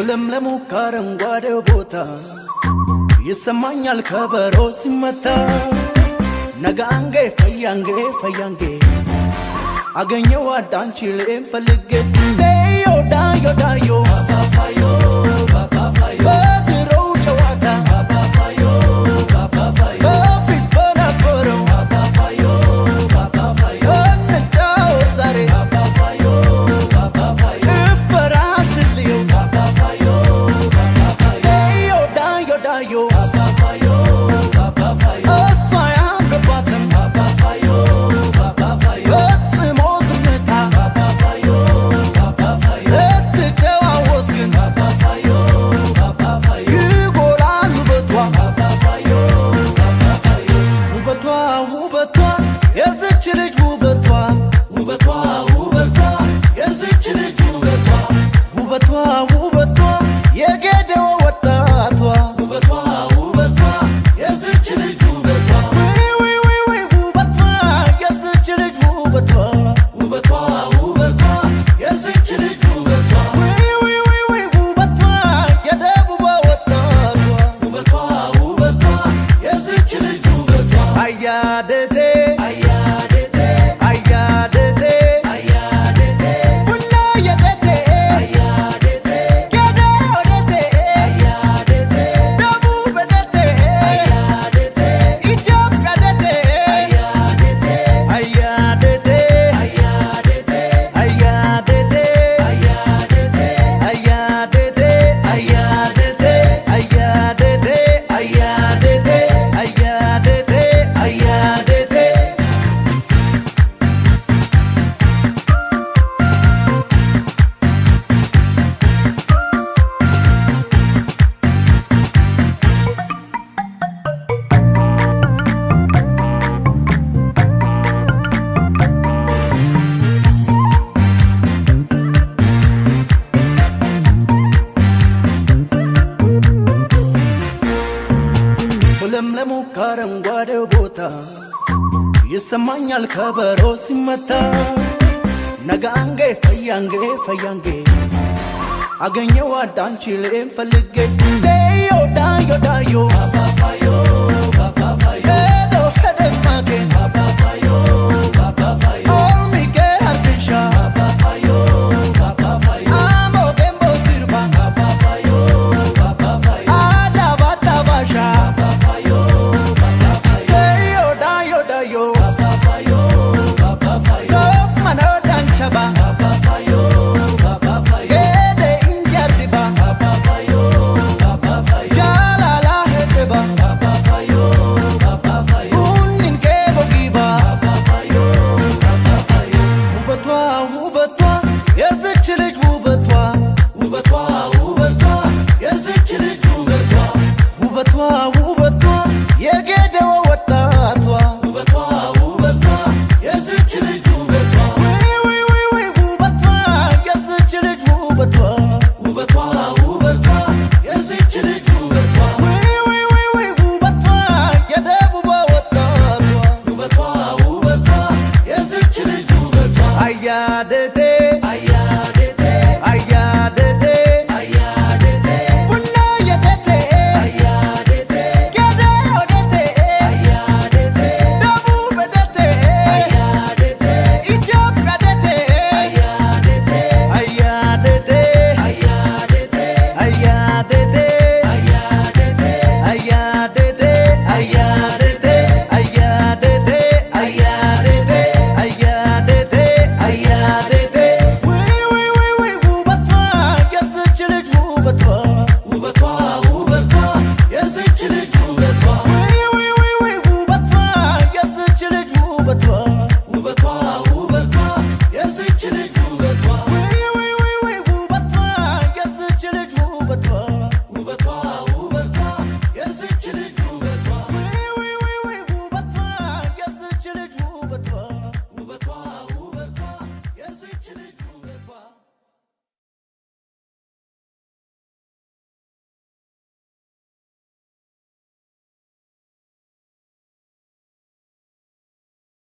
ለምለሙ ካረንጓዴው ቦታ ይሰማኛል ከበሮ ሲመታ ነጋንጌ ፈያንጌ አገኘው አዳንቺሌን ፈልጌ ዳዮ ዳዮ ዳዮ ባባፋዮ በድሮው ጨዋታ ባባፋዮ በፊት በነበረው ባባፋዮ እንጫወት ዛሬ ባባፋዮ ጭፈራ ስልየው ለምለሙ ካረንጓዴው ቦታ ይሰማኛል ከበሮ ሲመታ ነጋንጌ ፈያንጌ አገኘው አዳንቺሌን ፈልጌ ዳዮ ዳዮ ዳዮ ባባፋዮ ሄደማጌ ባባፋዮ ኦልሚጌ አርግሻ ባባፋዮ አሞ ዴምቦ ሲርባ ባባፋዮ አዳባዳባሻ ውበቷ የዚች ልጅ